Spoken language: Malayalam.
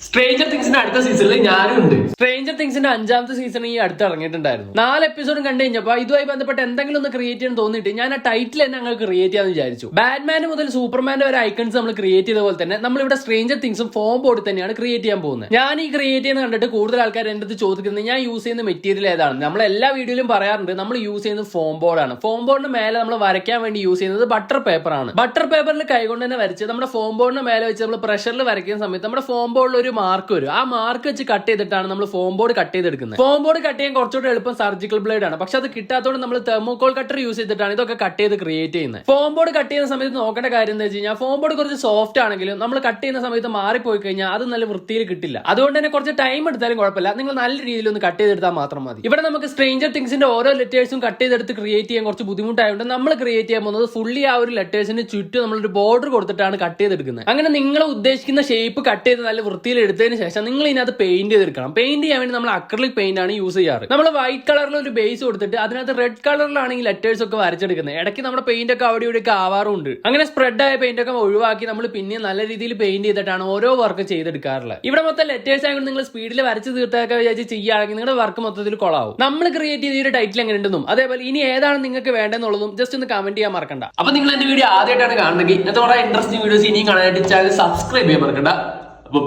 സ്ട്രേഞ്ചർ തിങ്സിന്റെ അടുത്ത സീസണിൽ ഞാനും ഉണ്ട്. സ്ട്രേഞ്ചർ തിങ്സിന്റെ 5ാമത്തെ സീസൺ ഈ അടുത്ത് ഇറങ്ങിയിട്ടുണ്ടായിരുന്നു. 4 എപ്പിസോഡും കണ്ടു കഴിഞ്ഞപ്പോ ഇതുമായി ബന്ധപ്പെട്ട് എന്തെങ്കിലും ഒന്ന് ക്രിയേറ്റ് ചെയ്യാൻ തോന്നിയിട്ട് ഞാൻ ആ ടൈറ്റിൽ തന്നെ ഞങ്ങൾ ക്രിയേറ്റ് ചെയ്യാന്ന് വിചാരിച്ചു. ബാറ്റ്മാൻ മുതൽ സൂപ്പർമാന്റെ വരെ ഐക്കൺസ് നമ്മൾ ക്രിയേറ്റ് ചെയ്ത പോലെ തന്നെ നമ്മൾ ഇവിടെ സ്ട്രേഞ്ചർ തിങ്സും ഫോം ബോർഡ് തന്നെയാണ് ക്രിയേറ്റ് ചെയ്യാൻ പോകുന്നത്. ഞാൻ ഈ ക്രിയേറ്റ് ചെയ്യുന്ന കണ്ടിട്ട് കൂടുതൽ ആൾക്കാർ എന്റെ അടുത്ത് ചോദിക്കുന്നത് ഞാൻ യൂസ് ചെയ്യുന്ന മെറ്റീരിയൽ ഏതാണ്. നമ്മൾ എല്ലാ വീഡിയോയിലും പറയാറുണ്ട് നമ്മൾ യൂസ് ചെയ്യുന്നത് ഫോം ബോർഡാണ്. ഫോം ബോർഡിന് മേലെ നമ്മൾ വരയ്ക്കാൻ വേണ്ടി യൂസ് ചെയ്യുന്നത് ബട്ടർ പേപ്പർ ആണ്. ബട്ടർ പേപ്പറിൽ കൈകൊണ്ട് തന്നെ വരച്ച് നമ്മുടെ ഫോം ബോർഡിന് മേലെ വെച്ച് നമ്മൾ പ്രഷറിൽ വരയ്ക്കുന്ന സമയത്ത് നമ്മുടെ ഫോം ബോർഡിൽ ഒരു മാർക്ക് വരും. ആ മാർക്ക് വെച്ച് കട്ട് ചെയ്തിട്ടാണ് നമ്മൾ ഫോം ബോർഡ് കട്ട് ചെയ്തെടുക്കുന്നത്. ഫോം ബോർഡ് കട്ട് ചെയ്യാൻ കുറച്ചുകൂടെ എളുപ്പം സർജിക്കൽ ബ്ലേഡ് ആണ്. പക്ഷെ അത് കിട്ടാത്തതുകൊണ്ട് നമ്മൾ തെർമോകോൾ കട്ടർ യൂസ് ചെയ്തിട്ടാണ് ഇതൊക്കെ കട്ട് ചെയ്ത് ക്രിയേറ്റ് ചെയ്യുന്നത്. ഫോം ബോർഡ് കട്ട് ചെയ്യുന്ന സമയത്ത് നോക്കേണ്ട കാര്യം എന്താ വെച്ച് കഴിഞ്ഞാൽ ഫോം ബോർഡ് കുറച്ച് സോഫ്റ്റ് ആണെങ്കിലും നമ്മൾ കട്ട് ചെയ്യുന്ന സമയത്ത് മാറിപ്പോയി കഴിഞ്ഞാൽ അത് നല്ല വൃത്തിയിൽ കിട്ടില്ല. അതുകൊണ്ട് തന്നെ കുറച്ച് ടൈം എടുത്താലും കുഴപ്പമില്ല, നിങ്ങൾ നല്ല രീതിയിൽ ഒന്ന് കട്ട് ചെയ്തെടുത്താൽ മാത്രം മതി. ഇവിടെ നമുക്ക് സ്ട്രേഞ്ചർ തിങ്സിന്റെ ഓരോ ലെറ്റേഴ്സും കട്ട് ചെയ്തെടുത്ത് ക്രിയേറ്റ് ചെയ്യാൻ കുറച്ച് ബുദ്ധിമുട്ടായതുകൊണ്ട് നമ്മൾ ക്രിയേറ്റ് ചെയ്യാൻ പോകുന്നത് ഫുള്ളി ആ ഒരു ലെറ്റേഴ്സിന് ചുറ്റും നമ്മളൊരു ബോർഡർ കൊടുത്തിട്ടാണ് കട്ട് ചെയ്തെടുക്കുന്നത്. അങ്ങനെ നിങ്ങൾ ഉദ്ദേശിക്കുന്ന ഷേപ്പ് കട്ട് ചെയ്ത് നല്ല വൃത്തിയിൽ എടുത്തതിന് ശേഷം നിങ്ങൾ ഇതിനകത്ത് പെയിന്റ് ചെയ്തെടുക്കണം. പെയിന്റ് ചെയ്യാൻ വേണ്ടി നമ്മൾ അക്രിലിക് പെയിന്റ് ആണ് യൂസ് ചെയ്യാറ്. നമ്മൾ വൈറ്റ് കളറിൽ ഒരു ബേസ് കൊടുത്തിട്ട് അതിനകത്ത് റെഡ് കളറിലാണ് ഈ ലെറ്റേഴ്സ് ഒക്കെ വരച്ചെടുക്കുന്നത്. ഇടയ്ക്ക് നമ്മുടെ പെയിന്റ് ഒക്കെ അവിടെ ഇവിടെ ഒക്കെ ആവാറുണ്ട്. അങ്ങനെ സ്പ്രെഡ് ആയ പെയിന്റ് ഒക്കെ ഒഴിവാക്കി നമ്മൾ പിന്നെ നല്ല രീതിയിൽ പെയിന്റ് ചെയ്തിട്ടാണ് ഓരോ വർക്ക് ചെയ്തെടുക്കാറുള്ളത്. ഇവിടെ മൊത്തം ലെറ്റേഴ്സ് ആയതുകൊണ്ട് നിങ്ങൾ സ്പീഡിൽ വരച്ച് തീർത്തൊക്കെ വിചാരിച്ച് ചെയ്യുകയാണെങ്കിൽ നിങ്ങളുടെ വർക്ക് മൊത്തത്തിൽ കൊളാവും. നമ്മൾ ക്രിയേറ്റ് ചെയ്ത ഒരു ടൈറ്റിൽ എങ്ങനെ ഉണ്ടെന്നും അതേപോലെ ഇനി ഏതാണ് നിങ്ങൾക്ക് വേണ്ടെന്നുള്ളതും ജസ്റ്റ് ഒന്ന് കമന്റ് ചെയ്യാൻ മറക്കണ്ട. അപ്പൊ നിങ്ങൾ എന്റെ വീഡിയോ ആദ്യമായിട്ടാണ് കാണുന്നെങ്കിൽ ഇന്നത്തെ കുറെ ഇൻട്രസ്റ്റിംഗ് വീഡിയോസ് ഇനിയും കാണാനായിട്ട് ചാനൽ സബ്സ്ക്രൈബ് ചെയ്യാൻ മറക്കണ്ട. അപ്പൊ